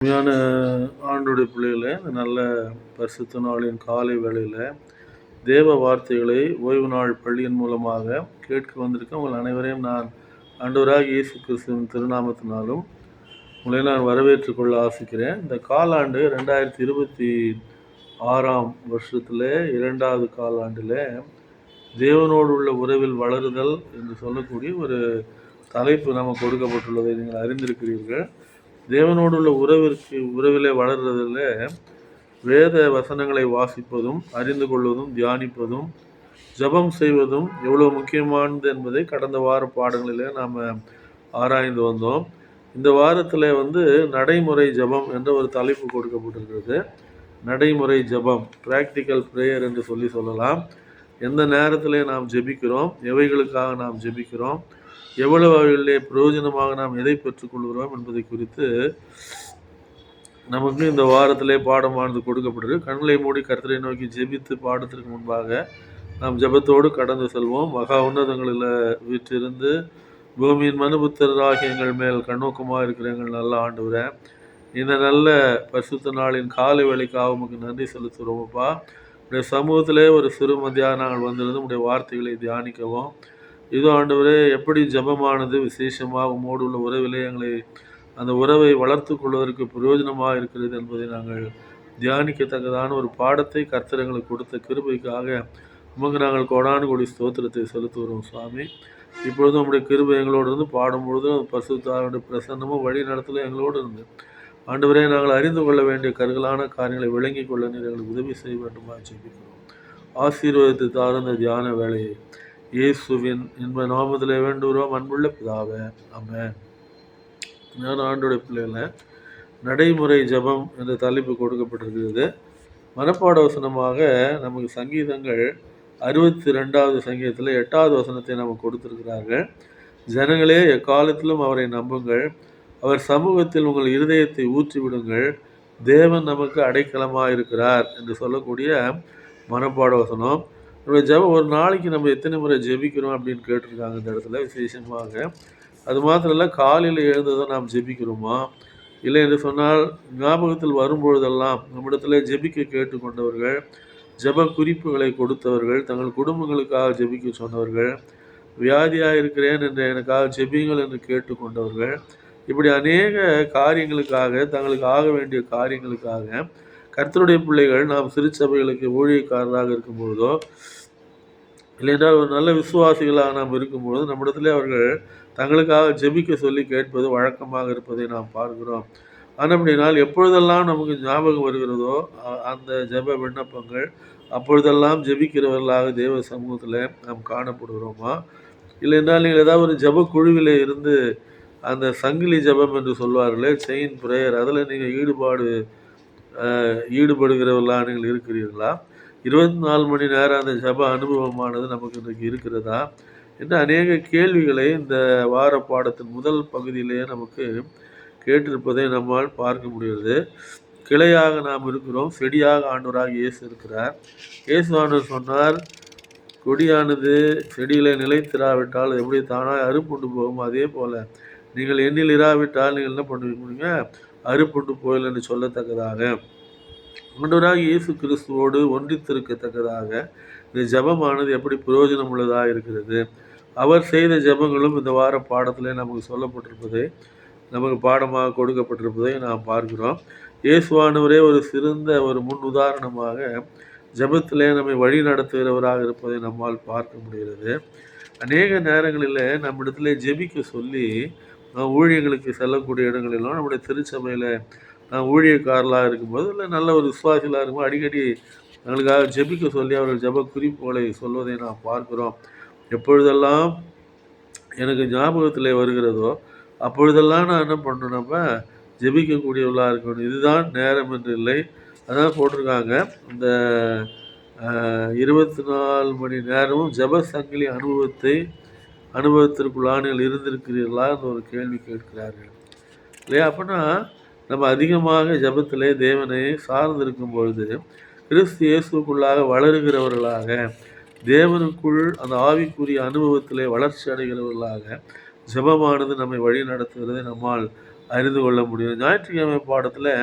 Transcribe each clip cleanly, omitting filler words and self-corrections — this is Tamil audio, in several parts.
உண்மையான ஆண்டுடைய பிள்ளைகளே, இந்த நல்ல பரிசுத்த நாளின் காலை வேளையில் தேவ வார்த்தைகளை ஓய்வு நாள் பள்ளியின் மூலமாக கேட்க வந்திருக்க உங்கள் அனைவரையும் நான் ஆண்டவராக இயேசு கிறிஸ்துவின் திருநாமத்தினாலும் உங்களை நான் வரவேற்றுக் கொள்ள ஆசிக்கிறேன். இந்த காலாண்டு 2026 வருஷத்தில் 2வது காலாண்டில் தேவனோடு உள்ள உறவில் வளருதல் என்று சொல்லக்கூடிய ஒரு தலைப்பு நமக்கு கொடுக்கப்பட்டுள்ளதை நீங்கள் அறிந்திருக்கிறீர்கள். தேவனோடு உள்ள உறவிலே வளர்றதில் வேத வசனங்களை வாசிப்பதும் அறிந்து கொள்வதும் தியானிப்பதும் ஜபம் செய்வதும் எவ்வளோ முக்கியமானது என்பதை கடந்த வார பாடங்களிலே நாம் ஆராய்ந்து வந்தோம். இந்த வாரத்தில் நடைமுறை ஜபம் என்ற ஒரு தலைப்பு கொடுக்கப்பட்டிருக்கிறது. நடைமுறை ஜபம், ப்ராக்டிக்கல் ப்ரேயர் என்று சொல்லலாம். எந்த நேரத்தில் நாம் ஜெபிக்கிறோம், எவைகளுக்காக நாம் ஜெபிக்கிறோம், எவ்வளவு வகையிலே பிரயோஜனமாக நாம் எதை பெற்றுக்கொள்கிறோம் என்பதை குறித்து நமக்கு இந்த வாரத்திலே பாடமானது கொடுக்கப்பட்டிருக்கு. கண்களை மூடி கர்த்தரை நோக்கி ஜெபித்து பாடத்திற்கு முன்பாக நாம் ஜெபத்தோடு கடந்து செல்வோம். மகா உன்னதங்களில் வீற்றிருந்து பூமியின் மனுபுத்திரராகிய எங்கள் மேல் கண்ணோக்கமாக இருக்கிற எங்கள் நல்ல ஆண்டவரே, இந்த நல்ல பரிசுத்த நாளின் காலை வேளைக்காக உமக்கு நன்றி செலுத்துகிறோமப்பா. உடைய சமூகத்திலே ஒரு சிறு மத்தியாக நாங்கள் வந்திருந்து உடைய வார்த்தைகளை தியானிக்கவும், இது ஆண்டவரே எப்படி ஜபமானது விசேஷமாக உம்மோடு உள்ள உறவிலே எங்களை அந்த உறவை வளர்த்து கொள்வதற்கு பிரயோஜனமாக இருக்கிறது என்பதை நாங்கள் தியானிக்கத்தக்கதான ஒரு பாடத்தை கர்த்தர் எங்களுக்கு கொடுத்த கிருபைக்காக உமக்கு நாங்கள் கோடானு கோடி ஸ்தோத்திரத்தை செலுத்துகிறோம் சுவாமி. இப்பொழுது நம்முடைய கிருபை எங்களோடு இருந்து பாடும்பொழுதும் பரிசுத்தருடைய பிரசன்னமும் வழி நடத்தலும் எங்களோடு இருந்து ஆண்டவரே நாங்கள் அறிந்து கொள்ள வேண்டிய கருகலான காரியங்களை விளங்கி கொள்ள நீர் எங்களுக்கு உதவி செய்ய வேண்டுமா ஜெபிக்கிறோம். ஆசீர்வாதத்தை தாழ்ந்த தியான வேலையை இயேசுவின் இன்ப நாமத்திலே வேண்டுகிறோம் அன்புள்ள பிதாவே, ஆமென். நான் ஆண்டோடைய பிள்ளைகளை நடைமுறை ஜபம் என்ற தலைப்பு கொடுக்கப்பட்டிருக்கிறது. மனப்பாட வசனமாக நமக்கு சங்கீதங்கள் 62வது சங்கீதத்தில் 8வது வசனத்தை நமக்கு கொடுத்திருக்கிறார்கள். ஜனங்களே, எக்காலத்திலும் அவரை நம்புங்கள், அவர் சமூகத்தில் உங்கள் இருதயத்தை ஊற்றிவிடுங்கள், தேவன் நமக்கு அடைக்கலமாக இருக்கிறார் என்று சொல்லக்கூடிய மனப்பாட வசனம். நம்முடைய ஜபம் ஒரு நாளைக்கு நம்ம எத்தனை முறை ஜெபிக்கிறோம் அப்படின்னு கேட்டிருக்காங்க இந்த இடத்துல விசேஷமாக. அது மாத்திரம் இல்லை, காலையில் எழுந்ததும் நாம் ஜெபிக்கிறோமா, இல்லை என்று சொன்னால் ஞாபகத்தில் வரும்பொழுதெல்லாம் நம்மிடத்தில் ஜெபிக்க கேட்டுக்கொண்டவர்கள், ஜப குறிப்புகளை கொடுத்தவர்கள், தங்கள் குடும்பங்களுக்காக ஜெபிக்க சொன்னவர்கள், வியாதியாக இருக்கிறேன் என்று எனக்காக ஜெபிங்கள் என்று கேட்டுக்கொண்டவர்கள், இப்படி அநேக காரியங்களுக்காக, தங்களுக்கு ஆக வேண்டிய காரியங்களுக்காக கர்த்தருடைய பிள்ளைகள் நாம் சிறுச்சபைகளுக்கு ஊழியக்காரராக இருக்கும்பொழுதோ இல்லைன்றால் ஒரு நல்ல விசுவாசிகளாக நாம் இருக்கும்பொழுது நம்மிடத்திலே அவர்கள் தங்களுக்காக ஜெபிக்க சொல்லி கேட்பது வழக்கமாக இருப்பதை நாம் பார்க்கிறோம். ஆனால் அப்படினால் எப்பொழுதெல்லாம் நமக்கு ஞாபகம் வருகிறதோ அந்த ஜெப விண்ணப்பங்கள் அப்பொழுதெல்லாம் ஜெபிக்கிறவர்களாக தேவ சமூகத்தில் நாம் காணப்படுகிறோமா? இல்லைன்றால் நீங்கள் ஏதாவது ஒரு ஜெப குழுவில் இருந்து அந்த சங்கிலி ஜெபம் என்று சொல்வார்களே, செயின் ப்ரேயர், அதில் நீங்கள் ஈடுபடுகிறவர்களாக நீங்கள் இருக்கிறீர்களா? 24 மணி நேரம் அந்த ஜப அனுபவமானது நமக்கு இன்றைக்கு இருக்கிறதா என்று அநேக கேள்விகளை இந்த வார பாடத்தின் முதல் பகுதியிலேயே நமக்கு கேட்டிருப்பதை நம்மால் பார்க்க முடிகிறது. கிளையாக நாம் இருக்கிறோம், செடியாக ஆண்டவராக இயேசு இருக்கிறார். இயேசு ஆண்டவர் சொன்னார், கொடியானது செடியிலே நிலைத்திராவிட்டால் எப்படி தானாக அறுப்புண்டு போகும், அதே போல் நீங்கள் எண்ணில் இராவிட்டால் நீங்கள் என்ன பண்ணுவீங்க, அறுப்புண்டு போயில் என்று சொல்லத்தக்கதாக ஆண்டவராக இயேசு கிறிஸ்துவோடு ஒன்றித்திருக்கத்தக்கதாக இந்த ஜபமானது எப்படி பிரயோஜனம் உள்ளதாக இருக்கிறது. அவர் செய்த ஜபங்களும் இந்த வார பாடத்திலே நமக்கு சொல்லப்பட்டிருப்பதை, நமக்கு பாடமாக கொடுக்கப்பட்டிருப்பதை நாம் பார்க்கிறோம். இயேசுவானவரே ஒரு சிறந்த ஒரு முன் உதாரணமாக ஜபத்திலே நம்மை வழி நடத்துகிறவராக இருப்பதை நம்மால் பார்க்க முடிகிறது. அநேக நேரங்களில் நம்மிடத்திலே ஜெபிக்க சொல்லி நாம் ஊழியங்களுக்கு செல்லக்கூடிய இடங்களிலும் நம்முடைய திருச்சபையில் நான் ஊழியக்காரலாக இருக்கும்போது இல்லை நல்ல ஒரு விசுவாசிகளாக இருக்கும்போது அடிக்கடி எங்களுக்காக ஜெபிக்க சொல்லி அவர்கள் ஜெப குறிப்புகளை சொல்வதை நாம் பார்க்கிறோம். எப்பொழுதெல்லாம் எனக்கு ஞாபகத்தில் வருகிறதோ அப்பொழுதெல்லாம் நான் என்ன பண்ணணும்னா ஜெபிக்கக்கூடியவர்களாக இருக்கணும். இதுதான் நேரம் என்று இல்லை. அதான் போட்டிருக்காங்க, இந்த 24 மணி நேரமும் ஜெப சங்கிலி அனுபவத்திற்குள்ளான இருந்திருக்கிறீர்களா என்று ஒரு கேள்வி கேட்கிறார்கள் இல்லையா? அப்படின்னா நம்ம அதிகமாக ஜபத்திலே தேவனை சார்ந்திருக்கும் பொழுது கிறிஸ்து இயேசுக்குள்ளாக வளருகிறவர்களாக, தேவனுக்குள் அந்த ஆவிக்குரிய அனுபவத்திலே வளர்ச்சி அடைகிறவர்களாக ஜபமானது நம்மை வழி நடத்துகிறதை நம்மால் அறிந்து கொள்ள முடியும். ஞாயிற்றுக்கிழமை பாடத்தில்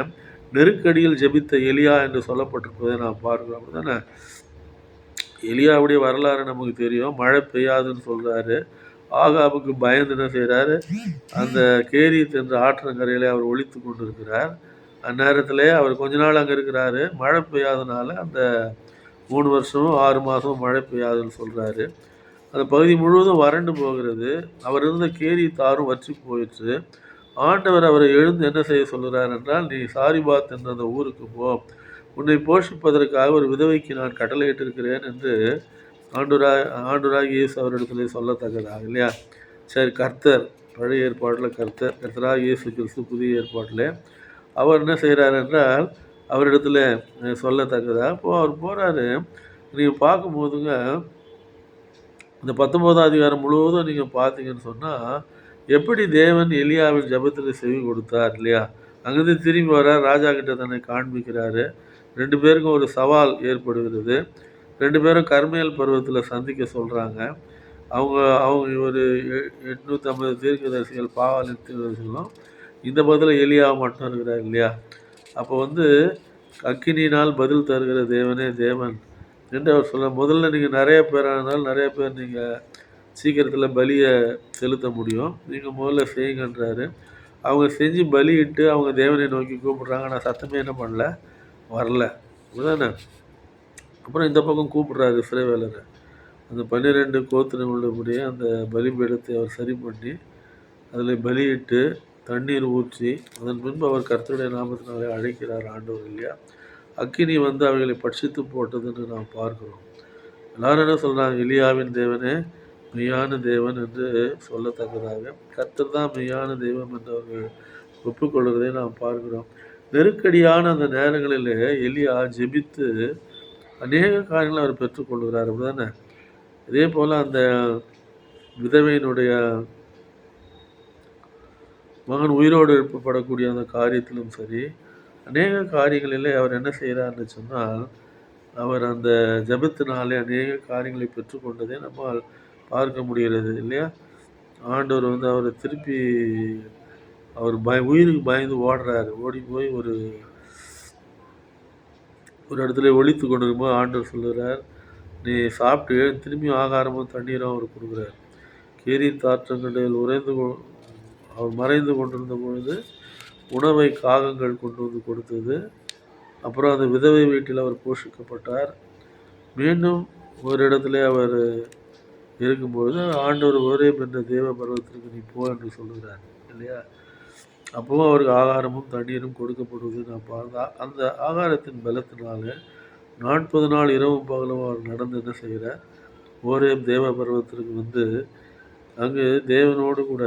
நெருக்கடியில் ஜெபித்த எலியா என்று சொல்லப்பட்டிருப்பதை நாம் பார்க்கிறோம். அப்படிதானே? எலியாவுடைய வரலாறு நமக்கு தெரியும். மழை பெய்யாதுன்னு சொல்கிறாரு. ஆகாபுக்கு பயந்து என்ன செய்கிறாரு, அந்த கேரியத் என்ற ஆற்றங்கரையிலே அவர் ஒழித்து கொண்டு இருக்கிறார். அந்நேரத்தில் அவர் கொஞ்ச நாள் அங்கே இருக்கிறாரு. மழை பெய்யாதனால அந்த 3 வருஷமும் 6 மாதமும் மழை பெய்யாதுன்னு சொல்கிறாரு. அந்த பகுதி முழுவதும் வறண்டு போகிறது. அவர் இருந்த கேரியத் ஆறும் வற்றி போயிற்று. ஆண்டவர் அவரை எழுந்து என்ன செய்ய சொல்கிறார் என்றால், நீ சாரிபாத் என்ற அந்த ஊருக்கு போ, உன்னை போஷிப்பதற்காக ஒரு விதவைக்கு நான் கட்டளையிட்டிருக்கிறேன் என்று ஆண்டவராகிய இயேசு அவரிடத்தில் சொல்லத்தக்கதாக, இல்லையா? சரி, கர்த்தர் பழைய ஏற்பாட்டில் கர்த்தராகிய இயேசு கிறிஸ்து புதிய ஏற்பாட்டில் அவர் என்ன செய்கிறார் என்றால் அவரிடத்துல சொல்லத்தக்கதாக அவர் போகிறாரு. நீங்கள் பார்க்கும்போதுங்க இந்த 19ஆம் அதிகாரம் முழுவதும் நீங்கள் பார்த்தீங்கன்னு சொன்னால் எப்படி தேவன் எலியாவின் ஜெபத்தில் செவி கொடுத்தார், இல்லையா? அங்கேருந்து திரும்பி வரார், ராஜா கிட்ட தன்னை காண்பிக்கிறாரு. 2 பேருக்கும் ஒரு சவால் ஏற்படுகிறது. 2 பேரும் கர்மேல் பருவத்தில் சந்திக்க சொல்கிறாங்க. அவங்க ஒரு 850 தீர்க்கதரிசிகள், பாகாலின் தீர்க்கதரிசிகளும், இந்த பதில் எலியா மட்டும் இருக்கிறார், இல்லையா? அப்போ அக்கினியினால் பதில் தருகிற தேவனே தேவன் என்று அவர் சொல்ல, முதல்ல நீங்கள் நிறைய பேரானாலும் நிறைய பேர் நீங்கள் சீக்கிரத்தில் பலியை செலுத்த முடியும், நீங்கள் முதல்ல செய்யுங்கன்றாரு. அவங்க செஞ்சு பலியிட்டு அவங்க தேவனை நோக்கி கூப்பிடுறாங்க. ஆனால் சத்தமே என்ன பண்ணல, வரல, அப்படிதானே? அப்புறம் இந்த பக்கம் கூப்பிடுறாரு இஸ்ரவேலரை. அந்த 12 கோத்திரங்களுடைய அந்த பலிபீடத்தை அவர் சரி பண்ணி அதில் பலியிட்டு தண்ணீர் ஊற்றி அதன் பின்பு அவர் கர்த்தருடைய நாமத்தினாலே அழைக்கிறார் ஆண்டவர், இல்லையா? அக்கினி அவைகளை பட்சித்து போட்டதுன்னு நாம் பார்க்கிறோம். எல்லாரும் என்ன சொல்கிறாங்க, எலியாவின் தேவனே மெய்யான தேவன் என்று சொல்லத்தக்கதாக கர்த்தர் தான் மெய்யான தெய்வம் என்று அவர்கள் ஒப்புக்கொள்கிறதை நாம் பார்க்கிறோம். நெருக்கடியான அந்த நேரங்களில் எலியா ஜெபித்து அநேக காரியங்களை அவர் பெற்றுக்கொள்கிறார், அப்படிதானே? இதே போல் அந்த விதவையினுடைய மகன் உயிரோடு எழுப்பப்படக்கூடிய அந்த காரியத்திலும் சரி, அநேக காரியங்களிலே அவர் என்ன செய்கிறார்னு சொன்னால் அவர் அந்த ஜெபத்தினாலே அநேக காரியங்களை பெற்றுக்கொண்டதை நம்மால் பார்க்க முடிகிறது, இல்லையா? ஆண்டவர் அவரை திருப்பி அவர் உயிருக்கு பயந்து ஓடுறாரு. ஓடி போய் ஒரு இடத்துல ஒழித்து கொண்டு இருக்கும்போது ஆண்டவர் சொல்லுகிறார், நீ சாப்பிட்டு திரும்பியும் ஆகாரமும் தண்ணீரும் அவர் கொடுக்குறார். கேரியத் ஆற்றங்கரையில் அவர் மறைந்து கொண்டிருந்த பொழுது உணவை காகங்கள் கொண்டு வந்து கொடுத்தது. அப்புறம் அந்த விதவை வீட்டில் அவர் போஷிக்கப்பட்டார். மீண்டும் ஒரு இடத்துல அவர் இருக்கும்பொழுது ஆண்டவர் ஒரே என்ற தேவ பருவத்திற்கு நீ போ என்று சொல்லுகிறார், இல்லையா? அப்பவும் அவருக்கு ஆகாரமும் தண்ணீரும் கொடுக்கப்படுவது நான் பார்த்தா அந்த ஆகாரத்தின் பலத்தினால 40 நாள் இரவும் பகலும் அவர் நடந்து என்ன செய்கிறார், ஒரே தேவ பருவத்திற்கு அங்கு தேவனோடு கூட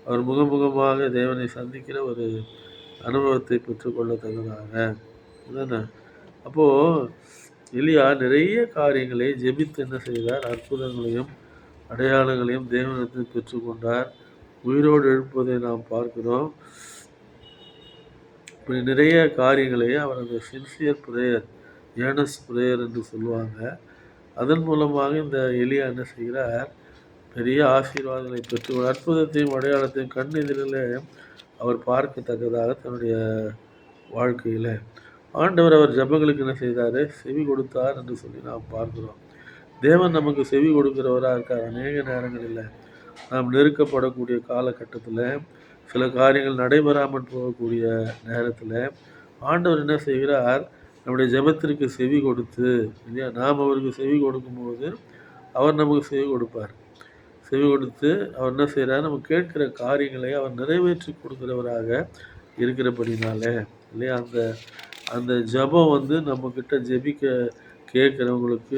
அவர் முகமுகமாக தேவனை சந்திக்கிற ஒரு அனுபவத்தை பெற்றுக்கொள்ளத்தக்கதாக, அதுதானே? அப்போது எலியா நிறைய காரியங்களை ஜெபித்து என்ன செய்தார், அற்புதங்களையும் அடையாளங்களையும் தேவனிடத்தில் பெற்றுக்கொண்டார். உயிரோடு எழுப்பதை நாம் பார்க்கிறோம். இப்படி நிறைய காரியங்களை அவர் அந்த சின்சியர் ப்ரேயர், ஏர்னஸ்ட் ப்ரேயர் என்று சொல்லுவாங்க. அதன் மூலமாக இந்த எலியா என்ன செய்கிறார், பெரிய ஆசீர்வாதங்களை பெற்று ஒரு அற்புதத்தையும் அடையாளத்தையும் கண்ணெதிரில் அவர் பார்க்கத்தக்கதாக தன்னுடைய வாழ்க்கையில் ஆண்டவர் அவர் ஜெபங்களுக்கு என்ன செய்தார், செவி கொடுத்தார் என்று சொல்லி நாம் பார்க்கிறோம். தேவன் நமக்கு செவி கொடுக்கிறவராக இருக்கார். அநேக நேரங்களில் நாம் நெருக்கப்படக்கூடிய காலகட்டத்தில் சில காரியங்கள் நடைபெறாமல் போகக்கூடிய நேரத்தில் ஆண்டவர் என்ன செய்கிறார், நம்முடைய ஜெபத்திற்கு செவி கொடுத்து, இல்லையா? நாம் அவருக்கு செவி கொடுக்கும்போது அவர் நமக்கு செவி கொடுப்பார். செவி கொடுத்து அவர் என்ன செய்கிறார், நம்ம கேட்கிற காரியங்களை அவர் நிறைவேற்றி கொடுக்குறவராக இருக்கிறபடினாலே, இல்லையா? அந்த ஜபம் நம்மக்கிட்ட ஜெபிக்க கேட்குறவங்களுக்கு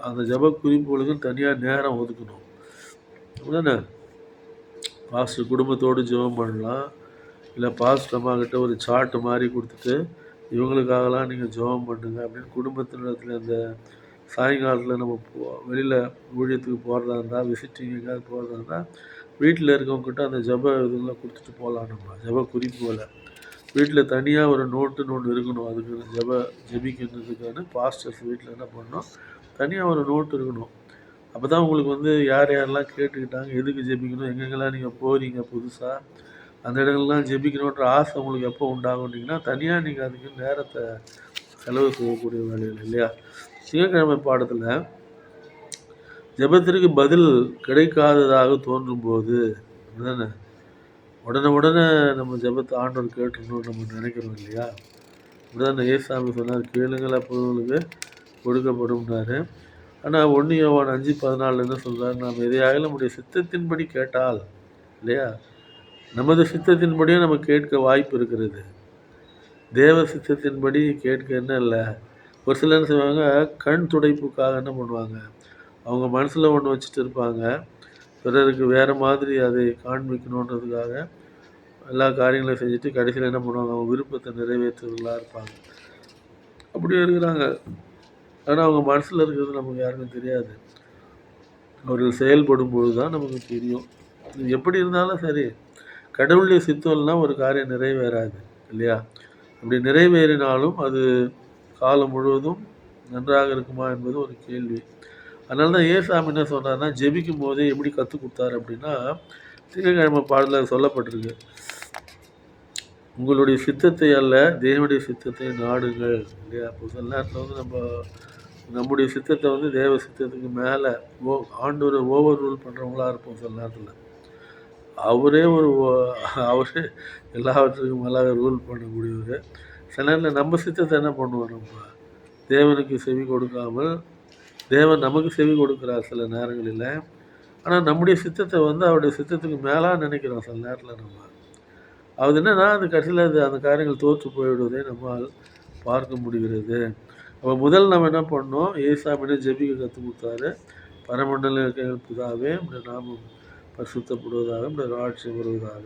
அந்த ஜப குறிப்புகளுக்கும் தனியாக நேரம் ஒதுக்கணும், அப்படிதானே? பாஸ்டர் குடும்பத்தோடு ஜெபம் பண்ணலாம், இல்லை பாஸ்டர் அம்மாக்கிட்ட ஒரு சார்ட்டு மாதிரி கொடுத்துட்டு இவங்களுக்காகலாம் நீங்கள் ஜெபம் பண்ணுங்க அப்படின்னு குடும்பத்தினத்தில் அந்த சாயங்காலத்தில் நம்ம வெளியில் ஊழியத்துக்கு போகிறதா இருந்தால், விசிட்டிங் எங்கேயாவது போகிறதா இருந்தால் வீட்டில் இருக்கவங்கக்கிட்ட அந்த ஜப இதுலாம் கொடுத்துட்டு போகலாம். நம்ம ஜப குறிப்புகளை வீட்டில் தனியாக ஒரு நோட்டுன்னு ஒன்று இருக்கணும். அதுக்கு ஜெபிக்கிறதுக்கான பாஸ்டர்ஸ் வீட்டில் என்ன பண்ணணும், தனியாக ஒரு நோட்டு இருக்கணும். அப்போ தான் உங்களுக்கு யார் யாரெல்லாம் கேட்டுக்கிட்டாங்க, எதுக்கு ஜெபிக்கணும், எங்கெங்கெல்லாம் நீங்கள் போகிறீங்க புதுசாக, அந்த இடங்கள்லாம் ஜெபிக்கணுன்ற ஆசை உங்களுக்கு எப்போ உண்டாகும்னீங்கன்னா, தனியாக நீங்கள் அதுக்கு நேரத்தை செலவு செய்யக்கூடிய வேலைகள் இல்லையா? திங்கட்கிழமை பாடத்தில் ஜெபத்திற்கு பதில் கிடைக்காததாக தோன்றும்போது அப்படிதானே, உடனே உடனே நம்ம ஜெபத்தை ஆண்டவர் கேட்டுருணும்னு நம்ம நினைக்கிறோம் இல்லையா? அப்படிதான் ஏசாமி சொன்னார், கேளுங்கள் அப்போது உங்களுக்கு கொடுக்கப்படும்னாரு. ஆனால் 1 யோவான் 5:14 என்ன சொல்றாரு, நாம் எதையாகிலும் நம்முடைய சித்தத்தின்படி கேட்டால் இல்லையா, நமது சித்தத்தின்படியே நம்ம கேட்க வாய்ப்பு இருக்கிறது. தேவ சித்தத்தின்படி கேட்க என்ன இல்லை. ஒரு சிலர் என்ன செய்வாங்க, கண் துடைப்புக்காக என்ன பண்ணுவாங்க, அவங்க மனசில் ஒன்று வச்சுட்டு இருப்பாங்க, பிறருக்கு வேறு மாதிரி அதை காண்பிக்கணுன்றதுக்காக எல்லா காரியங்களையும் செஞ்சுட்டு கடைசியில் என்ன பண்ணுவாங்க, அவங்க விருப்பத்தை நிறைவேற்றுவர்களாக இருப்பாங்க. அப்படியே இருக்கிறாங்க. ஆனால் அவங்க மனசில் இருக்கிறது நமக்கு யாருக்கும் தெரியாது. அவர்கள் செயல்படும் பொழுது தான் நமக்கு தெரியும். எப்படி இருந்தாலும் சரி, கடவுளுடைய சித்தம் இல்லைனா ஒரு காரியம் நிறைவேறாது இல்லையா? அப்படி நிறைவேறினாலும் அது காலம் முழுவதும் நன்றாக இருக்குமா என்பது ஒரு கேள்வி. அதனால தான் ஏசாமி என்ன சொன்னார்னா, ஜெபிக்கும் போதே எப்படி கற்றுக் கொடுத்தாரு அப்படின்னா, திங்கட்கிழமை பாடலில் சொல்லப்பட்டிருக்கு, உங்களுடைய சித்தத்தை அல்ல தேவனுடைய சித்தத்தை நாடுங்கள் இல்லையா? அப்போ சில நேரத்தில் வந்து நம்முடைய சித்தத்தை வந்து தேவ சித்தத்துக்கு மேலே ஆண்டவரை ஓவர் ரூல் பண்ணுறவங்களா இருப்போம் சில நேரத்தில். அவரே அவரே எல்லாவற்றுக்கும் மேலாக ரூல் பண்ணக்கூடியவர். சில நேரத்தில் நம்ம சித்தத்தை என்ன பண்ணுவோம், நம்ம தேவனுக்கு செவி கொடுக்காமல் தேவன் நமக்கு செவி கொடுக்குறார் சில நேரங்களில். ஆனால் நம்முடைய சித்தத்தை வந்து அவருடைய சித்தத்துக்கு மேலாக நினைக்கிறோம் சில நேரத்தில் நம்ம. அது என்னன்னா, அந்த கடைசியில் அந்த காரியங்கள் தோற்று போய்விடுவதை நம்மால் பார்க்க முடிகிறது. அப்போ முதல் நம்ம என்ன பண்ணோம், ஏசாமின்னு ஜெபிக்க கற்றுக் கொடுத்தாரு. பரமண்டல இருக்கிற பிதாவே, இந்த நாமம் பரிசுத்தப்படுவதாக, இந்த ராட்சியம் வருவதாக,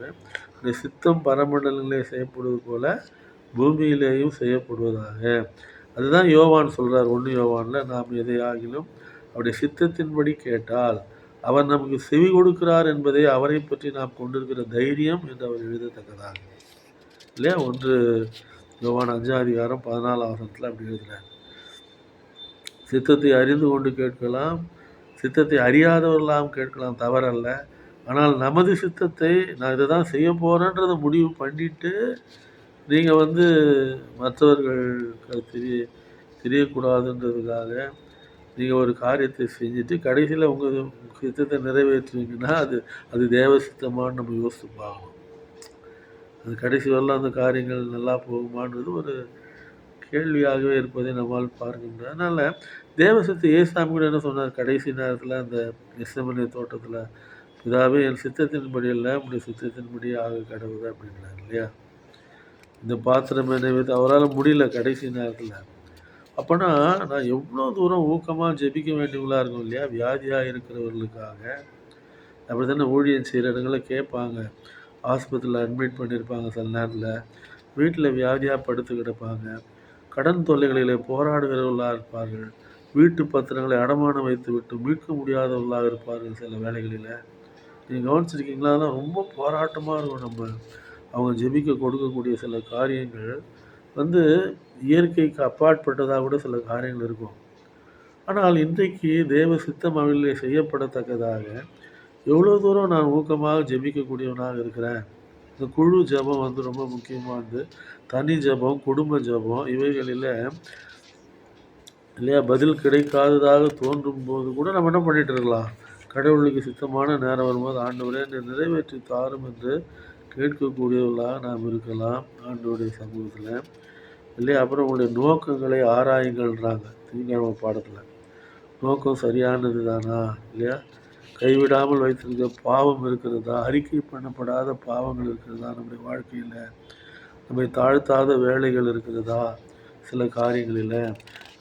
இந்த சித்தம் பரமண்டலங்களே செய்யப்படுவது போல பூமியிலேயும் செய்யப்படுவதாக. அதுதான் யோவான் சொல்கிறார் 1 யோவானில், நாம் எதையாகிலும் அவருடைய சித்தத்தின்படி கேட்டால் அவர் நமக்கு செவி கொடுக்கிறார் என்பதை அவரை பற்றி நாம் கொண்டிருக்கிற தைரியம் என்று அவர் எழுதத்தக்கதாக இல்லையா? 1 யோவான் 5:14 அப்படி எழுதுகிறார். சித்தத்தை அறிந்து கொண்டு கேட்கலாம், சித்தத்தை அறியாதவர்களாம் கேட்கலாம், தவறல்ல. ஆனால் நமது சித்தத்தை நான் இதை தான் செய்ய போகிறேன்றதை முடிவு பண்ணிட்டு நீங்கள் வந்து மற்றவர்கள் தெரியக்கூடாதுன்றதுக்காக நீங்கள் ஒரு காரியத்தை செஞ்சுட்டு கடைசியில் உங்கள் சித்தத்தை நிறைவேற்றுவீங்கன்னா அது தேவ சித்தமானு நம்ம யோசித்து பார்க்கணும். அது கடைசி வரலாம் அந்த காரியங்கள் நல்லா போகுமான்றது ஒரு கேள்வியாகவே இருப்பதை நம்மால் பார்க்க முடியாது. அதனால் தேவசித்த ஏசாமி கூட என்ன சொன்னார் கடைசி நேரத்தில் அந்த கெத்செமனே தோட்டத்தில், பிதாவே என் சித்தத்தின்படி இல்லை உங்களுடைய சித்தத்தின்படி ஆக கடவுது அப்படின்றார் இல்லையா? இந்த பாத்திரம் நினைவு அவரால் முடியல கடைசி நேரத்தில். அப்போனா நான் எவ்வளோ தூரம் ஊக்கமாக ஜெபிக்க வேண்டியவங்களாக இருக்கும் இல்லையா? வியாதியாக இருக்கிறவர்களுக்காக. அப்படி தானே ஊழியம் செய்கிற இடங்களில் கேட்பாங்க. ஆஸ்பத்திரியில் அட்மிட் பண்ணியிருப்பாங்க, சில நேரத்தில் வீட்டில் வியாதியாக படுத்து கிடப்பாங்க, கடன் தொல்லைகளிலே போராடுகிறவர்களாக இருப்பார்கள், வீட்டு பத்திரங்களை அடமானம் வைத்து விட்டு மீட்க முடியாதவர்களாக இருப்பார்கள் சில வேலைகளில். நீங்கள் கவனிச்சிருக்கீங்களா? அதெல்லாம் ரொம்ப போராட்டமாக இருக்கும். அவங்க ஜெபிக்க கொடுக்கக்கூடிய சில காரியங்கள் வந்து இயற்கைக்கு அப்பாற்பட்டதாக கூட சில காரியங்கள் இருக்கும். ஆனால் இன்றைக்கு தேவ சித்தம் அவையிலே செய்யப்படத்தக்கதாக எவ்வளோ தூரம் நான் ஊக்கமாக ஜெபிக்கக்கூடியவனாக இருக்கிறேன். இந்த குழு ஜெபம் வந்து ரொம்ப முக்கியமானது. தனி ஜெபம், குடும்ப ஜெபம் இவைகளில் இல்லையா, பதில் கிடைக்காததாக தோன்றும் போது கூட நம்ம என்ன பண்ணிகிட்டு இருக்கலாம், கடவுளுக்கு சித்தமான நேரம் வரும்போது ஆண்டவரே நிறைவேற்றி தாரும் என்று கேட்கக்கூடியவர்களாக நாம் இருக்கலாம் ஆண்டவருடைய சமூகத்தில் இல்லையா? அப்புறம் உங்களுடைய நோக்கங்களை ஆராயுங்கள்ன்றாங்க திங்கட்கிழமை பாடத்தில். நோக்கம் சரியானது தானா இல்லையா? கைவிடாமல் வைத்திருக்க பாவம் இருக்கிறதா, அறிக்கை பண்ணப்படாத பாவங்கள் இருக்கிறதா நம்முடைய வாழ்க்கையில், நம்மை தாழ்த்தாத வேலைகள் இருக்கிறதா சில காரியங்களில்,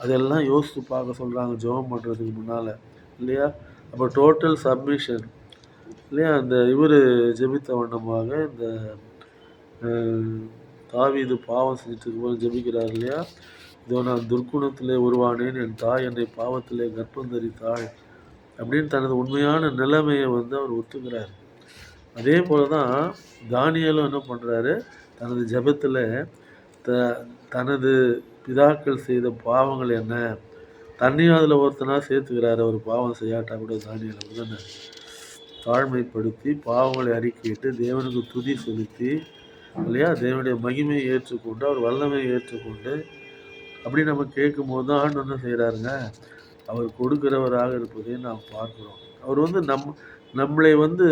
அதெல்லாம் யோசித்து பார்க்க சொல்கிறாங்க ஜெபம் பண்ணுறதுக்கு முன்னால் இல்லையா? அப்போ டோட்டல் சப்மிஷன் இல்லையா? அந்த இவர் ஜெபித்த வண்ணமாக இந்த தாவீது பாவம் செஞ்சுட்டு போது ஜெபிக்கிறார் இல்லையா? இதோ நான் துர்க்குணத்திலே உருவானேன், என் தாய் என்னை பாவத்திலே கர்ப்பம் தரித்தாள் அப்படின்னு தனது உண்மையான நிலைமையை வந்து அவர் ஒத்துக்கிறார். அதே போல தான் தானியேலும் என்ன பண்ணுறாரு, தனது ஜெபத்தில் தனது பிதாக்கள் செய்த பாவங்கள் என்ன, தண்ணியும் அதில் ஒருத்தனாக சேர்த்துக்கிறாரு அவர் பாவம் செய்யாட்டா கூட தானியேல் தானே. தாழ்மைப்படுத்தி பாவங்களை அறிக்கையிட்டு தேவனுக்கு துதி செலுத்தி இல்லையா, தேவனுடைய மகிமையை ஏற்றுக்கொண்டு அவர் வல்லமையை ஏற்றுக்கொண்டு அப்படி நம்ம கேட்கும்போது தான் ஆண்டு என்ன செய்கிறாருங்க, அவர் கொடுக்கிறவராக இருப்பதை நாம் பார்க்குறோம். அவர் வந்து நம்மளை வந்து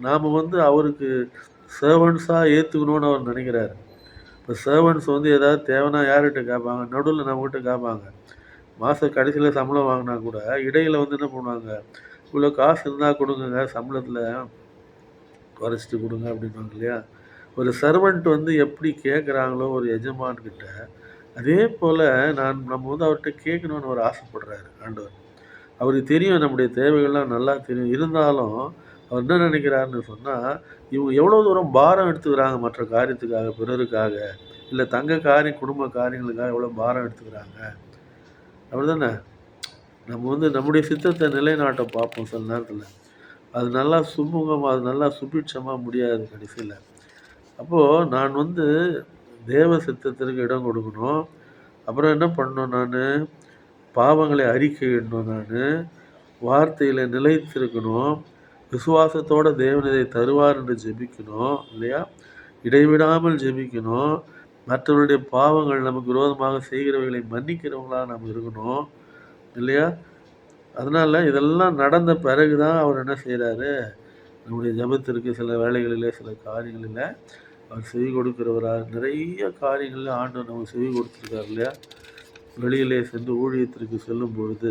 நாம் வந்து அவருக்கு சர்வன்ஸாக ஏற்றுக்கணும்னு அவர் நினைக்கிறாரு. இப்போ சர்வன்ட்ஸ் வந்து ஏதாவது தேவைன்னா யார்கிட்ட கேட்பாங்க? நடுவில் நம்மகிட்ட கேட்பாங்க. மாத கடைசியில் சம்பளம் வாங்கினா கூட இடையில் வந்து என்ன பண்ணுவாங்க, இவ்வளோ காசு இருந்தால் கொடுங்க, சம்பளத்தில் குறைச்சிட்டு கொடுங்க அப்படின்வாங்க இல்லையா. ஒரு சர்வெண்ட் வந்து எப்படி கேட்குறாங்களோ ஒரு எஜமான்கிட்ட, அதே போல் நம்ம வந்து அவர்கிட்ட கேட்கணும்னு அவர் ஆசைப்படுறாரு ஆண்டவர். அவருக்கு தெரியும் நம்முடைய தேவைகள்லாம் நல்லா தெரியும். இருந்தாலும் அவர் என்ன நினைக்கிறாருன்னு சொன்னால், இவங்க எவ்வளோ தூரம் பாரம் எடுத்துக்கிறாங்க மற்ற காரியத்துக்காக, பிறருக்காக, இல்லை குடும்ப காரியங்களுக்காக எவ்வளோ பாரம் எடுத்துக்கிறாங்க. அப்படிதானே? நம்ம வந்து நம்முடைய சித்தத்தை நிலைநாட்ட பார்ப்போம் சில நேரத்தில். அது நல்லா சுமூகமாக, அது நல்லா சுபிட்சமாக முடியாது கடைசியில். அப்போது நான் வந்து தேவ சித்தத்திற்கு இடம் கொடுக்கணும். அப்புறம் என்ன பண்ணணும், நான் பாவங்களை அறிக்கையிடணும், நான் வார்த்தையில் நிலைத்திருக்கணும், விசுவாசத்தோட தேவன் இதை தருவார் என்று ஜெபிக்கணும் இல்லையா, இடைவிடாமல் ஜெபிக்கணும், மற்றவருடைய பாவங்கள் நமக்கு விரோதமாக செய்கிறவைகளை மன்னிக்கிறவங்களாக நம்ம இருக்கணும் இல்லையா. அதனால் இதெல்லாம் நடந்த பிறகு தான் அவர் என்ன செய்கிறாரு, நம்முடைய ஜெபத்திற்கு சில வேளைகளில் சில காரியங்களில் அவர் செவி கொடுக்கிறவராக நிறைய காரியங்களில் ஆண்டவர் நமக்கு செவி கொடுத்துருக்கார் இல்லையா. வெளியிலே சென்று ஊழியத்திற்கு செல்லும் பொழுது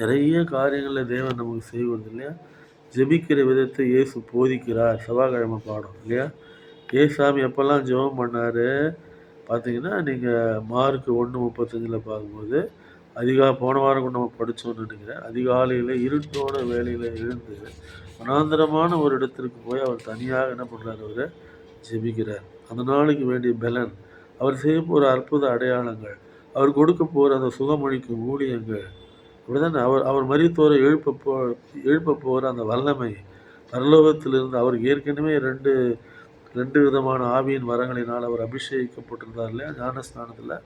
நிறைய காரியங்களில் தேவன் நமக்கு செவி கொடுத்து இல்லையா. ஜெபிக்கிற விதத்தை இயேசு போதிக்கிறார், செவ்வாய்க்கிழமை பாடம் இல்லையா. ஏசாமி எப்போல்லாம் ஜெபம் பண்ணார் பார்த்தீங்கன்னா, நீங்கள் மார்க் 1:35 பார்க்கும்போது போன வாரம் கூட நம்ம படித்தோம்னு நினைக்கிறேன். அதிகாலையில் இருட்டோட வேலையில் எழுந்து வனாந்தரமான ஒரு இடத்திற்கு போய் அவர் தனியாக என்ன பண்ணுறாரு, அவர் ஜெபிக்கிறார். அந்த நாளைக்கு வேண்டிய பலன், அவர் செய்ய போகிற அற்புத அடையாளங்கள், அவர் கொடுக்க போகிற அந்த சுகமளிக்கும் ஊழியங்கள், அப்படிதானே, அவர் மரித்தோரை எழுப்ப போகிற அந்த வல்லமை, பரலோகத்திலிருந்து அவருக்கு ஏற்கனவே ரெண்டு விதமான ஆவியின் வரங்களினால் அவர் அபிஷேகிக்கப்பட்டிருந்தார் இல்லையா. ஞானஸ்நானத்தில்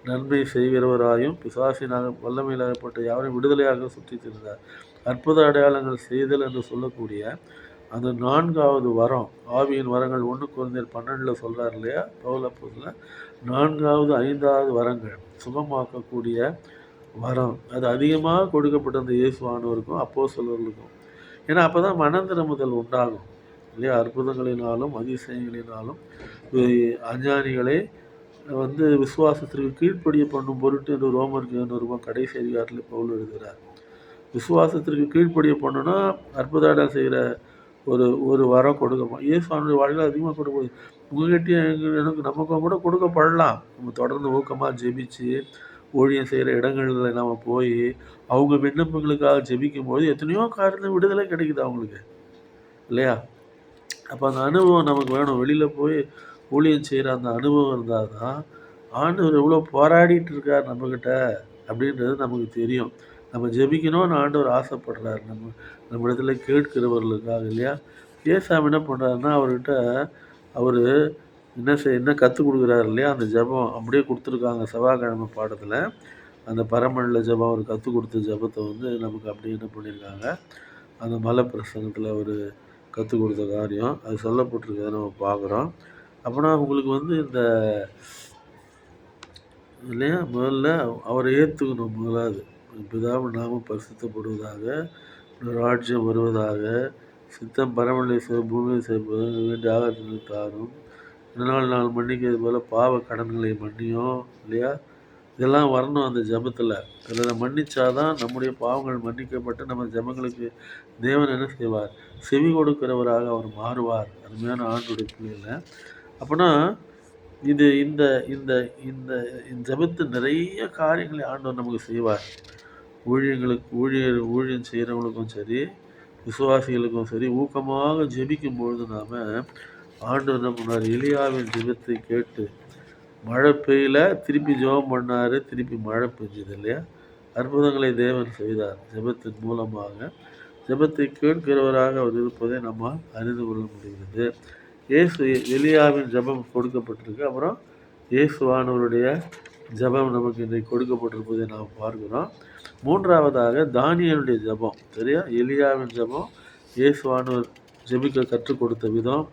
நன்மை செய்கிறவராயும் பிசாசினாக வல்லமையிலாகப்பட்ட யாரையும் விடுதலையாக சுற்றி திரிந்தார். அற்புத அடையாளங்கள் செய்தல் என்று சொல்லக்கூடிய அந்த 4வது வரம், ஆவியின் வரங்கள் 1 கொரிந்தியர் 12 சொல்கிறார் இல்லையா பவுல் அப்போஸ்தலன். 4வது 5வது வரங்கள் சுகமாக்கக்கூடிய வரம், அது அதிகமாக கொடுக்கப்பட்ட அந்த இயேசுவானவருக்கும் அப்போஸ்தலர்களுக்கும். ஏன்னா அப்போ தான் மனந்திரும்புதல் உண்டாகும் இல்லையா. அற்புதங்களினாலும் அதிசயங்களினாலும் அஞ்ஞானிகளை வந்து விசுவாசத்திற்கு கீழ்ப்படிய பண்ணும் பொருட்டு என்று ரோமருக்கு 1 கடைசி அதிகாரத்தில் பவுல் எழுதுகிறார். விசுவாசத்திற்கு கீழ்ப்படிய பண்ணணும்னா அற்புதம் செய்கிற ஒரு வரம் கொடுக்கப்படும். இயேசுவானுடைய வாழ்க்கையில் அதிகமாக கொடுக்க உங்ககிட்டயும் எனக்கு நமக்கும் கூட கொடுக்கப்படலாம். நம்ம தொடர்ந்து ஊக்கமாக ஜெபிச்சு ஊழியம் செய்கிற இடங்களில் நம்ம போய் அவங்க விண்ணப்பங்களுக்காக ஜெபிக்கும் போது எத்தனையோ காரியத்தில் விடுதலை கிடைக்குது அவங்களுக்கு இல்லையா. அப்போ அந்த அனுபவம் நமக்கு வேணும். வெளியில் போய் ஊழியம் செய்கிற அந்த அனுபவம் இருந்தால் தான் ஆண்டவர் எவ்வளோ போராடிட்டு இருக்கார் நம்மக்கிட்ட அப்படின்றது நமக்கு தெரியும். நம்ம ஜெபிக்கணும்னு ஆண்டவர் ஆசைப்படுறார் நம்ம இடத்துல கேட்கிறவர்களுக்காக இல்லையா. ஏசாமி என்ன பண்ணுறாருன்னா, அவர்கிட்ட அவர் என்ன கற்றுக் கொடுக்குறாரு இல்லையா. அந்த ஜெபம் அப்படியே கொடுத்துருக்காங்க செவ்வாய்க்கிழமை பாடத்தில். அந்த பரமண்டல ஜெபம் அவர் கற்றுக் கொடுத்த ஜெபத்தை வந்து நமக்கு அப்படியே என்ன பண்ணியிருக்காங்க, அந்த மலை பிரசங்கத்தில் அவர் கற்றுக் கொடுத்த காரியம் அது சொல்லப்பட்டிருக்கிறத நம்ம பார்க்குறோம். அப்படின்னா உங்களுக்கு வந்து இந்த இல்லையா, முதல்ல அவரை ஏற்றுக்கணும். முதலாவது பிதாவின் நாமம் பரிசுத்தப்படுவதாக, ராஜ்யம் வருவதாக, சித்தம் பரமநிலை பூமியில் செய்வது வேண்டிய ஆகாரத்திற்கு தாரும், நாள் மன்னிக்கிறது போல பாவ கடன்களை மன்னியும் இல்லையா. இதெல்லாம் வரணும் அந்த ஜபத்தில். அதில் மன்னிச்சாதான் நம்முடைய பாவங்கள் மன்னிக்கப்பட்டு நம்ம ஜபங்களுக்கு தேவன் என்ன செய்வார், செவி கொடுக்கிறவராக அவர் மாறுவார். அருமையான ஆண்டுடைய பிள்ளைகளை. அப்போனா இது இந்த இந்த இந்த ஜபத்து நிறைய காரியங்களை ஆண்டவர் நமக்கு செய்வார். ஊழியம் செய்கிறவங்களுக்கும் சரி, விசுவாசிகளுக்கும் சரி, ஊக்கமாக ஜெபிக்கும் பொழுது நாம் ஆண்டவர் என்ன பண்ணார், எலியாவின் ஜெபத்தை கேட்டு மழை பெய்யல, திருப்பி ஜெபம் பண்ணார், திருப்பி மழை பெஞ்சது இல்லையா. அற்புதங்களை தேவன் செய்தார் ஜெபத்தின் மூலமாக. ஜெபத்தை கேட்கிறவராக அவர் இருப்பதை நம்ம அறிந்து கொள்ள முடிகிறது. எலியாவின் ஜெபம் கொடுக்கப்பட்டிருக்கு. அப்புறம் இயேசுவானவருடைய ஜெபம் நமக்கு இன்றைக்கு கொடுக்கப்பட்டிருப்பதை நாம் பார்க்கிறோம். 3வதாக தானியேலுடைய ஜெபம். சரியா? எலியாவின் ஜெபம், இயேசுவானவர் ஜெபிக்க கற்றுக் கொடுத்த விதம்.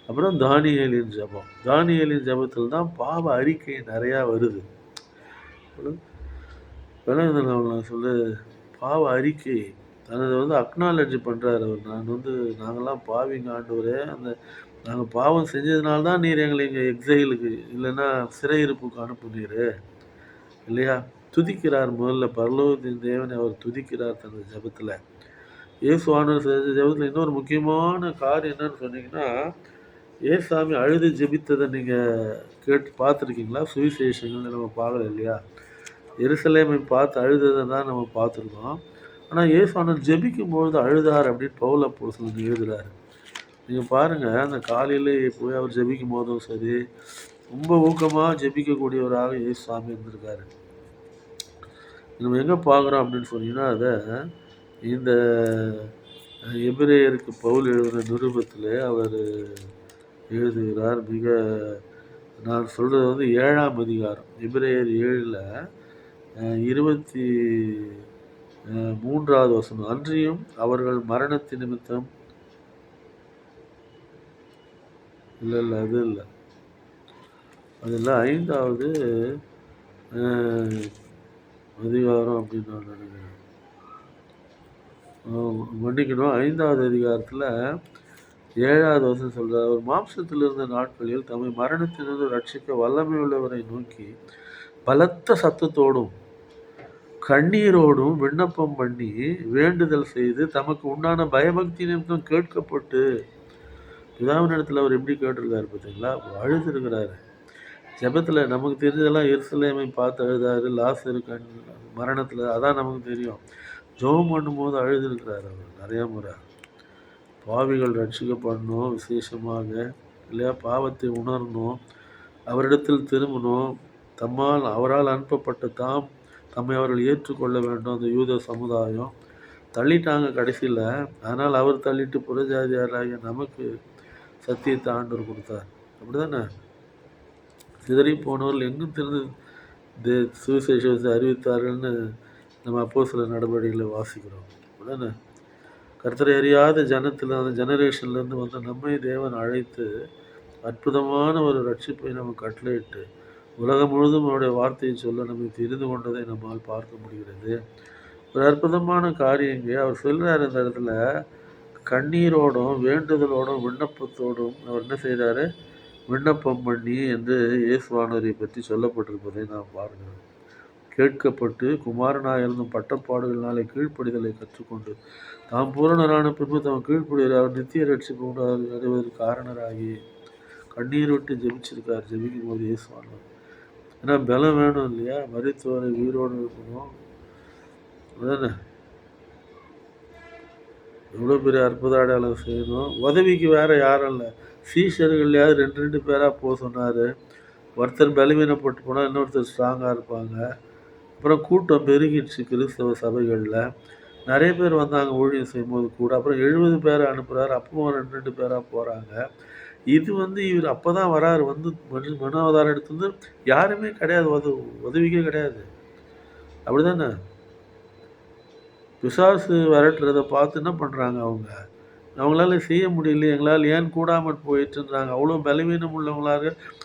அப்புறம் தானியேலின் ஜெபம். தானியேலின் ஜெபத்தில் தான் பாவ அறிக்கை நிறையா வருது. நான் சொல்ல பாவ அறிக்கை தனது அக்னாலஜி பண்ணுறாரு அவர். நாங்கள்லாம் பாவிங்க ஆண்டவரே, நாங்கள் பாவம் செஞ்சதுனால தான் நீர் எங்களை இங்கே எக்ஸைலுக்கு இல்லைன்னா சிறையிருப்புக்கு அனுப்புனீர் இல்லையா? துதிக்கிறார். முதல்ல பரலோகத்தின் தேவனை அவர் துதிக்கிறார் தனது ஜெபத்தில். இயேசுவானவர் செஞ்ச ஜெபத்தில் இன்னொரு முக்கியமான காரியம் என்னன்னு சொன்னீங்கன்னா, ஏசாமி அழுது ஜெபித்ததை நீங்கள் பார்த்துருக்கீங்களா? சுவிசேஷங்கள் நம்ம பார்க்கல இல்லையா? எருசலேமை பார்த்து அழுததை தான் நம்ம பார்த்துருக்கோம். ஆனால் இயேசுவானவர் ஜெபிக்கும்பொழுது அழுதார் அப்படின்னு பவுல் அப்போஸ்தலன் எழுதுகிறார். நீங்கள் பாருங்கள், அந்த காலையிலே போய் அவர் ஜெபிக்கும் போதும் சரி, ரொம்ப ஊக்கமாக ஜெபிக்கக்கூடியவராக இயேசுசாமி இருந்திருக்காரு. நம்ம எங்கே பார்க்குறோம் அப்படின்னு சொன்னீங்கன்னா, அதை இந்த எபிரேயருக்கு பவுல் எழுதின நிருபத்தில் அவர் எழுதுகிறார். நான் சொல்கிறது 7ஆம் அதிகாரம், எபிரேயர் 7ல் 23வது வசனம். அன்றியும் அவர்கள் மரணத்தின் நிமித்தம் இல்லை அது இல்லை, அதில் 5வது அதிகாரம் அப்படின்னு நான் நினைக்கிறேன். மன்னிக்கணும், 5வது அதிகாரத்தில் 7வது வசனம் சொல்கிறார். அவர் மாம்சத்தில் இருந்த நாட்களில் தம்மை மரணத்திலிருந்து ரட்சிக்க வல்லமை உள்ளவரை நோக்கி பலத்த சத்தத்தோடும் கண்ணீரோடும் விண்ணப்பம் பண்ணி வேண்டுதல் செய்து தமக்கு உண்டான பயபக்தி நிமித்தம் கேட்கப்பட்டு, பிதாவின் இடத்துல அவர் எப்படி கேட்டிருக்காரு பார்த்தீங்களா? அழுதுருக்கிறாரு ஜெபத்தில். நமக்கு தெரிஞ்சதெல்லாம் எருசலேமை பார்த்து அழுதாரு, லாசரு மரணத்தில், அதான் நமக்கு தெரியும். ஜெபம் பண்ணும்போது அழுதுருக்கிறார் அவர் நிறையா முறை. பாவிகள் ரட்சிக்கப்படணும், விசேஷமாக இல்லையா? பாவத்தை உணரணும், அவரிடத்தில் திரும்பணும், அவரால் அனுப்பப்பட்ட தம்மை அவர்கள் ஏற்றுக்கொள்ள வேண்டும். அந்த யூத சமுதாயம் தள்ளிட்டாங்க கடைசியில். அதனால் அவர் தள்ளிட்டு புறஜாதியாராகிய நமக்கு சத்தியத்தை ஆண்டவர் கொடுத்தார். அப்படி தானே? சிதறி போனவர்கள் எங்கும் திறந்து சுவிசேஷத்தை அறிவித்தார்கள்னு நம்ம அப்போஸ்தலர் நடவடிக்கைகளை வாசிக்கிறோம். அப்படிதானே? கர்த்தரை அறியாத ஜனத்தில், அந்த ஜெனரேஷன்லேருந்து வந்து நம்மை தேவன் அழைத்து அற்புதமான ஒரு ரட்சிப்பை நம்ம கட்டளையிட்டு உலகம் முழுதும் அவருடைய வார்த்தையை சொல்ல நம்மை தெரிந்து கொண்டதை நம்மால் பார்க்க முடிகிறது. ஒரு அற்புதமான காரியங்க அவர் சொல்கிறார். இந்த இடத்துல கண்ணீரோடும் வேண்டுதலோடும் விண்ணப்பத்தோடும் அவர் என்ன செய்கிறாரு? விண்ணப்பம் பண்ணி என்று இயேசுவானவரை பற்றி சொல்லப்பட்டிருப்பதை நாம் பார்க்கிறோம். கேட்கப்பட்டு குமாரனாக இருந்தும் பட்டப்பாடுகளினாலே கீழ்ப்படிதலை கற்றுக்கொண்டு தாம் பூரணரான பின்பு தாம் கீழ்ப்படிதல் அவர் நித்திய ரட்சிப்பு அடைவதற்கு காரணராகி கண்ணீர் விட்டு ஜெபிச்சிருக்கார். ஜெபிக்கும் போது இயேசுவானவர். ஏன்னா பலம் வேணும் இல்லையா? மரித்தோரை உயிரோடு இருக்கணும். அதானே? எவ்வளோ பெரிய அற்புத அடையாளம் செய்யணும். உதவிக்கு வேறு யாரும் இல்லை. சீஷர்கள்லையாவது 2 பேராக போக சொன்னார். ஒருத்தர் பலவீனப்பட்டு போனால் இன்னொருத்தர் ஸ்ட்ராங்காக இருப்பாங்க. அப்புறம் கூட்டம் பெருகிடுச்சு கிறிஸ்தவ சபைகளில். நிறைய பேர் வந்தாங்க ஊழியம் செய்யும்போது கூட. அப்புறம் 70 பேரை அனுப்புகிறார். அப்பவும் 2 பேராக போகிறாங்க. இது இவர் அப்போ தான் வராரு. மன அவதாரம் எடுத்து யாருமே கிடையாது, உதவிக்கே கிடையாது. அப்படி தானே? பிசாசு விரட்டுறதை பார்த்து என்ன பண்ணுறாங்க? அவங்களால செய்ய முடியல, எங்களால் ஏன் கூடாமல் போயிட்டுன்றாங்க. அவ்வளோ பலவீனம் உள்ளவங்களாக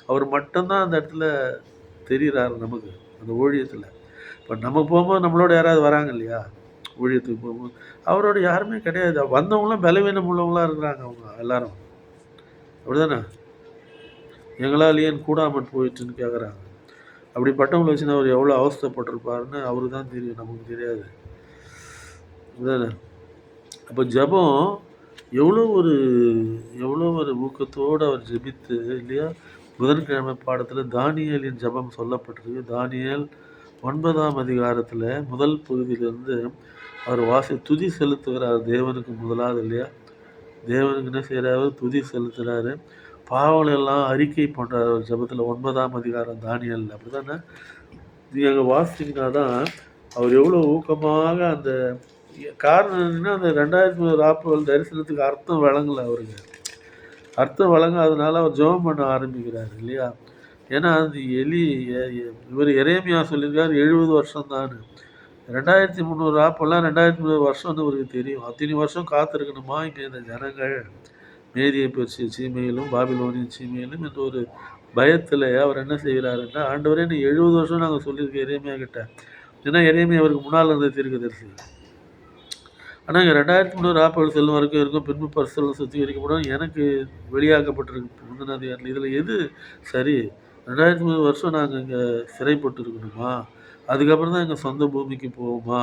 அவர் மட்டும்தான் அந்த இடத்துல தெரிகிறாரு நமக்கு, அந்த ஊழியத்தில். இப்போ நம்ம போகும்போது நம்மளோட யாராவது வராங்க இல்லையா? ஊழியத்துக்கு போகும்போது அவரோட யாருமே கிடையாது. வந்தவங்களாம் பலவீனம் உள்ளவங்களாக இருக்கிறாங்க. அவங்க எல்லாரும் அப்படி தானே? எங்களால் ஏன் கூடாமல் போயிட்டுன்னு கேட்குறாங்க. அப்படிப்பட்டவங்களை வச்சுன்னா அவர் எவ்வளோ அவஸ்தைப்பட்டிருப்பாருன்னு அவருக்கு தான் தெரியும், நமக்கு தெரியாது. அதுதானே? அப்போ ஜெபம் எவ்வளோ ஒரு ஊக்கத்தோடு அவர் ஜெபித்து இல்லையா? புதன்கிழமை பாடத்தில் தானியேலின் ஜெபம் சொல்லப்பட்டிருக்கு. தானியேல் 9ஆம் அதிகாரத்தில் முதல் பகுதியிலேருந்து அவர் துதி செலுத்துகிறார் தேவனுக்கு முதலாவது இல்லையா? தேவனுக்கு என்ன செய்கிறாரு? துதி செலுத்துகிறாரு. பாவங்கள் எல்லாம் அறிக்கை பண்ணுறார் அவர் ஜெபத்தில். 9ஆம் அதிகாரம் தானியேல். அப்படி தானே? நீங்கள் அங்கே வாசிங்கன்னா தான் அவர் எவ்வளோ ஊக்கமாக அந்த காரணம் என்னன்னா, அந்த 2000 ராப்பகல் தரிசனத்துக்கு அர்த்தம் விளங்கலை அவருக்கு. அர்த்தம் விளங்காதனால அவர் ஜெபம் பண்ண ஆரம்பிக்கிறார் இல்லையா? ஏன்னா அது இவர் எரேமியா சொல்லியிருக்காரு 70 வருஷம் தான். 2300 அப்போல்லாம் 2300 வருஷம்னு இவருக்கு தெரியும். அத்தனை வருஷம் காத்திருக்கணுமா இங்கே இந்த ஜனங்கள் மேதிய பெர்சிய சீமையிலும் பாபிலோனின் சீமையிலும் என்ற ஒரு பயத்தில் அவர் என்ன செய்கிறாருன்னா, ஆண்டவரே நீ 70 வருஷம் நாங்கள் சொல்லியிருக்கோம் எரேமியா கிட்ட. ஏன்னா எரேமியா அவருக்கு முன்னால் இருந்த தீர்க்கதரிசி. ஆனால் இங்கே 2300 ஆப்பல் செல்லும் வரைக்கும் இருக்கும், பின்பு பரிசுத்தம் சுத்திகரிக்கப்படும், எனக்கு வெளியாக்கப்பட்டிருக்கு முந்தின அதிகாரத்தில். இதில் எது சரி? 2300 வருஷம் நாங்கள் இங்கே சிறைப்பட்டு இருக்கணுமா? அதுக்கப்புறம் தான் எங்கள் சொந்த பூமிக்கு போவோமா?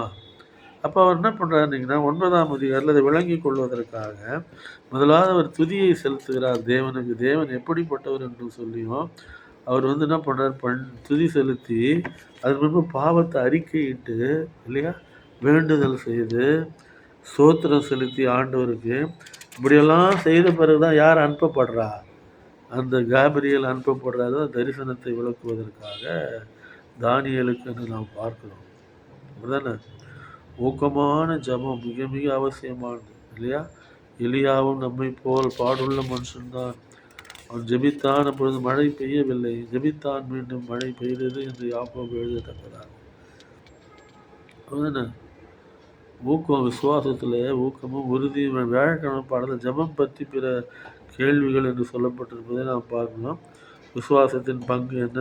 அப்போ அவர் என்ன பண்ணுறாருன்னா 9ஆம் அதிகாரத்தில் அதை விளங்கி கொள்வதற்காக முதலாவது அவர் துதியை செலுத்துகிறார் தேவனுக்கு. தேவன் எப்படிப்பட்டவர் என்று சொல்லியும் அவர் வந்து என்ன பண்ணுறார், துதி செலுத்தி அதன் பின்பு பாவத்தை அறிக்கையிட்டு இல்லையா, வேண்டுதல் செய்து சோத்திரம் செலுத்தி ஆண்டவருக்கு இப்படியெல்லாம் செய்த பிறகு தான் யார் அனுப்பப்படுறா? அந்த காபிரியல் அனுப்பப்படுறாரு தரிசனத்தை விளக்குவதற்காக தானியேலுக்கு என்று நாம் பார்க்கிறோம். அப்படிதானே? ஊக்கமான ஜபம் மிக மிக அவசியமானது இல்லையா? எலியாவும் நம்மை போல் பாடுள்ள மனுஷன்தான். அவன் ஜெபித்தான், அப்பொழுது மழை பெய்யவில்லை. ஜெபித்தான், மீண்டும் மழை பெய்தது என்று யாக்கோபு எழுதத்தக்கதாக. அப்படிதானே? ஊக்கம், விசுவாசத்தில் ஊக்கமும் உறுதியும். வியாழக்கிழமை பாடல ஜபம் பற்றி பிற கேள்விகள் என்று சொல்லப்பட்டிருப்பதை நாம் பார்க்கணும். விசுவாசத்தின் பங்கு என்ன?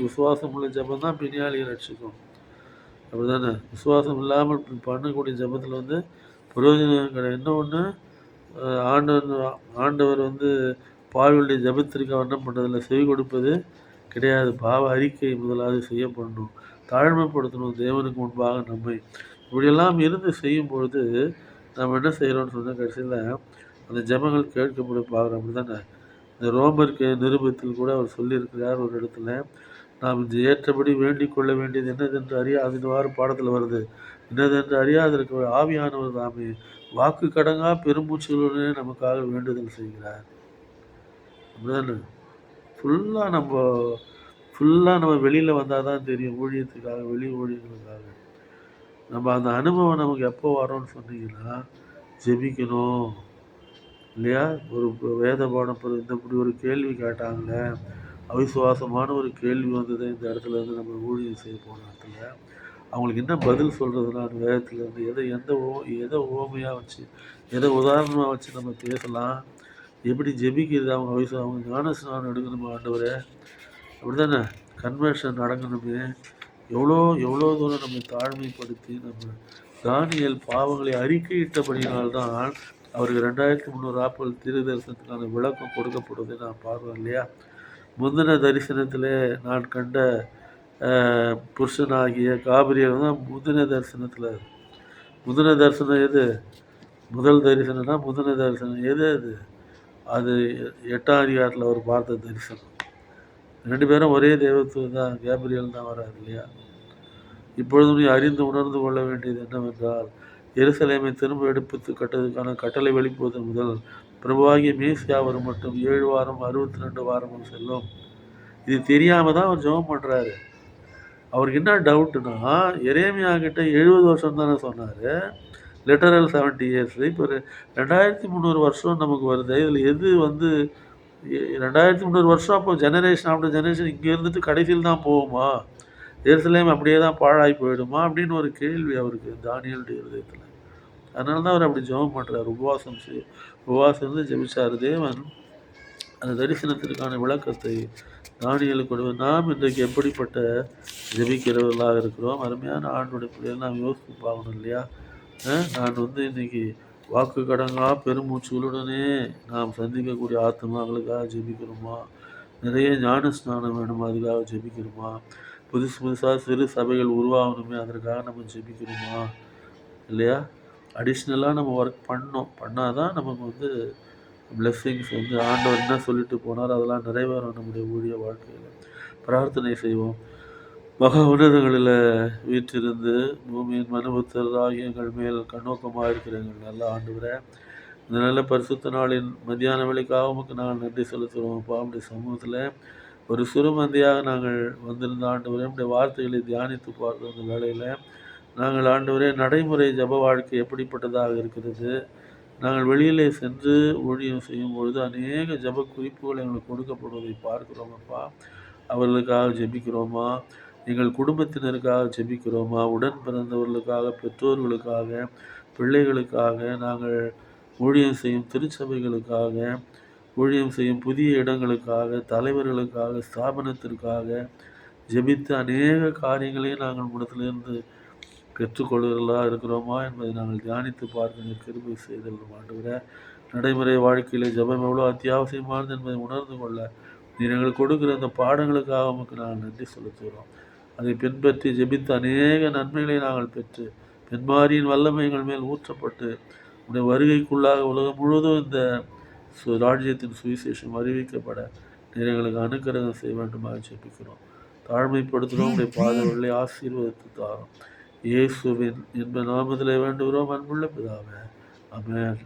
விசுவாசம் உள்ள ஜபம் தான் பின்னாளியை ரட்சிக்கும். அப்படிதானே? விசுவாசம் இல்லாமல் பண்ணக்கூடிய ஜபத்தில் வந்து பிரயோஜனம் கிடையாது. என்ன ஒன்று, ஆண்டவர் வந்து பாவியுடைய ஜபத்திற்கு அவர் என்ன பண்ணுறதில்ல, செவி கொடுப்பது கிடையாது. பாவ அறிக்கை முதலாவது செய்யப்படணும், தாழ்மைப்படுத்தணும் தேவனுக்கு முன்பாக நம்மை. இப்படியெல்லாம் இருந்து செய்யும் பொழுது நம்ம என்ன செய்கிறோம்னு சொன்னால் கடைசியில் அந்த ஜபங்கள் கேட்கப்பட பார்க்குறோம். அப்படி தானே? இந்த ரோமருக்கு நிருபத்தில் கூட அவர் சொல்லியிருக்கிறார் ஒரு இடத்துல, நாம் இந்த ஏற்றபடி வேண்டிக் கொள்ள வேண்டியது என்னதென்று அறியாதவாறு பாடத்தில் வருது. என்னதென்று அறியாதிருக்க ஆவியானவர் தாமே வாக்கு கடங்கா பெருமூச்சுகளுடனே நமக்காக வேண்டுதல் செய்கிறார். அப்படிதானே? ஃபுல்லாக நம்ம வெளியில் வந்தால் தான் தெரியும் ஊழியத்துக்காக, வெளி ஊழியர்களுக்காக. நம்ம அந்த அனுபவம் நமக்கு எப்போ வரோம்னு சொன்னீங்கன்னா, ஜெபிக்கணும் இல்லையா? ஒரு வேத பாடம் இந்த இப்படி ஒரு கேள்வி கேட்டாங்களே, அவிசுவாசமான ஒரு கேள்வி வந்தது இந்த இடத்துல இருந்து நம்ம ஊழியம் செய்ய போன இடத்துல அவங்களுக்கு என்ன பதில் சொல்கிறதுனா, அந்த வேதத்துலேருந்து எதை ஓமையாக வச்சு, எதை உதாரணமாக வச்சு நம்ம பேசலாம், எப்படி ஜெபிக்கிறது, அவங்க ஞானஸ்நானம் எடுக்கணுமா ஆண்டவரே, அப்படி தானே? கன்வர்ஷன் நடக்கணுமே. எவ்வளோ தூரம் நம்ம தாழ்மைப்படுத்தி நம்ம தானியேல் பாவங்களை அறிக்கையிட்டபடியினால்தான் அவருக்கு 2300 ஆப்பல் தீர்க்கதரிசனத்துக்கான விளக்கம் கொடுக்கப்படுவதை நான் பார்க்கிறோம் இல்லையா? முந்தின தரிசனத்தில் நான் கண்ட புருஷனாகிய காபிரியல் தான் முந்தின தரிசனத்தில். முந்தின தரிசனம் எது? முதல் தரிசனம்னா முந்தின தரிசனம் எது? அது 8ஆம் அதிகாரத்தில் அவர் பார்த்த தரிசனம். 2 பேரும் ஒரே தெய்வத்துவம் தான், கேப்ரியல் தான் வராது இல்லையா? இப்பொழுது நீ அறிந்து உணர்ந்து கொள்ள வேண்டியது என்னவென்றால், எருசலேமை திரும்ப எடுப்பித்து கட்டுவதற்கான கட்டளை வெளிப்படுவது முதல் பிரபுவாகிய மேசியா வரும் மட்டும் 7 வாரம் 62 வாரமும் செல்லும். இது தெரியாமல் தான் அவர் ஜெபம் பண்ணுறாரு. அவருக்கு என்ன டவுட்டுன்னா, எரேமியா கிட்ட 70 வருஷம் தானே சொன்னார், லிட்டரல் 70 இயர்ஸ். இப்போ 2300 வருஷம் நமக்கு வருது. இதில் எது வந்து 2300 வருஷம்? அப்போ ஜெனரேஷன் ஆஃப்டர் ஜெனரேஷன் இங்கே இருந்துட்டு கடைசியில் தான் போகுமா? எருசலேம் அப்படியே தான் பாழாகி போயிடுமா அப்படின்னு ஒரு கேள்வி அவருக்கு தானியேலுடைய இருதயத்தில். அதனால தான் அவர் அப்படி ஜெபம் பண்ணுறார். உபவாசம் இருந்து ஜெபிச்சார். தேவன் அந்த தரிசனத்திற்கான விளக்கத்தை தானியேலுக்கு கொடுவார். நாம் இன்றைக்கு எப்படிப்பட்ட ஜெபிக்கிறவர்களாக இருக்கிறோம்? அருமையான ஆண்டுடைய பிள்ளைகள் நாம் யோசித்து பார்க்கணும் இல்லையா? நான் வந்து இன்னைக்கு வாக்கு கடங்கா பெருமூச்சுகளுடனே நாம் சந்திக்கக்கூடிய ஆத்மாக்களுக்காக ஜெபிக்கிறோமா? நிறைய ஞான ஸ்நானம் வேணுமா, அதுக்காக ஜெபிக்கிறோமா? புதுசாக சிறு சபைகள் உருவாகணுமே, அதற்காக நம்ம ஜெபிக்கிறோமா இல்லையா? அடிஷ்னலாக நம்ம ஒர்க் பண்ணால் தான் நமக்கு வந்து பிளெஸ்ஸிங்ஸ் வந்து ஆண்டவர் என்ன சொல்லிட்டு போனார் அதெல்லாம் நிறைவேறும் நம்முடைய ஊழிய வாழ்க்கையில். பிரார்த்தனை செய்வோம். மகா உன்னதங்களில் வீற்றிருந்து பூமியின் மனுபுத்தராகிய எங்கள் மேல் கண்ணோக்கமாக இருக்கிற எங்கள் நல்ல ஆண்டவரே, இந்த நல்ல பரிசுத்த நாளின் மத்தியான வேளைக்காக உமக்கு நாங்கள் நன்றி செலுத்துகிறோம். அப்படி சமூகத்தில் ஒரு சிறுமந்தையாக நாங்கள் வந்திருந்த ஆண்டவரே, நம்முடைய வார்த்தைகளை தியானித்து பார்க்குற அந்த வேளையில் நாங்கள் ஆண்டவரே நடைமுறை ஜப வாழ்க்கை எப்படிப்பட்டதாக இருக்கிறது, நாங்கள் வெளியிலே சென்று ஊழியம் செய்யும் பொழுது அநேக ஜப குறிப்புகள் எங்களுக்கு கொடுக்கப்படுவதை பார்க்கிறோம் அப்பா. அவர்களுக்காக ஜெபிக்கிறோமா? எங்கள் குடும்பத்தினருக்காக ஜெபிக்கிறோமா? உடன் பிறந்தவர்களுக்காக, பெற்றோர்களுக்காக, பிள்ளைகளுக்காக, நாங்கள் ஊழியம் செய்யும் திருச்சபைகளுக்காக, ஊழியம் செய்யும் புதிய இடங்களுக்காக, தலைவர்களுக்காக, ஸ்தாபனத்திற்காக ஜெபித்து அநேக காரியங்களையும் நாங்கள் உம்மிடத்திலிருந்து பெற்றுக்கொள்கிறவர்களாக இருக்கிறோமா என்பதை நாங்கள் தியானித்து பார்க்க நீர் கிருபை செய்தல் ஆண்டவரே. நடைமுறை வாழ்க்கையில் ஜெபம் எவ்வளோ அத்தியாவசியமானது என்பதை உணர்ந்து கொள்ள நீர் எங்களுக்கு கொடுக்குற அந்த பாடங்களுக்காக உமக்கு நாங்கள் நன்றி செலுத்துகிறோம். அதை பின்பற்றி ஜெபித்து அநேக நன்மைகளை நாங்கள் பெற்று பெண்மாரியின் வல்லமை எங்கள் மேல் ஊற்றப்பட்டு உடைய வருகைக்குள்ளாக உலகம் முழுவதும் இந்த ராஜ்யத்தின் சுவிசேஷம் அறிவிக்கப்பட நீர் எங்களுக்கு அனுக்கிரகம் செய்ய வேண்டுமாக ஜெபிக்கிறோம். தாழ்மைப்படுத்துகிறோம். உடைய பாதங்களை ஆசீர்வதித்து தாரும். இயேசுவின் இன்ப நாமத்திலே வேண்டுகிறோம் அன்புள்ள பிதாவே. ஆமென்.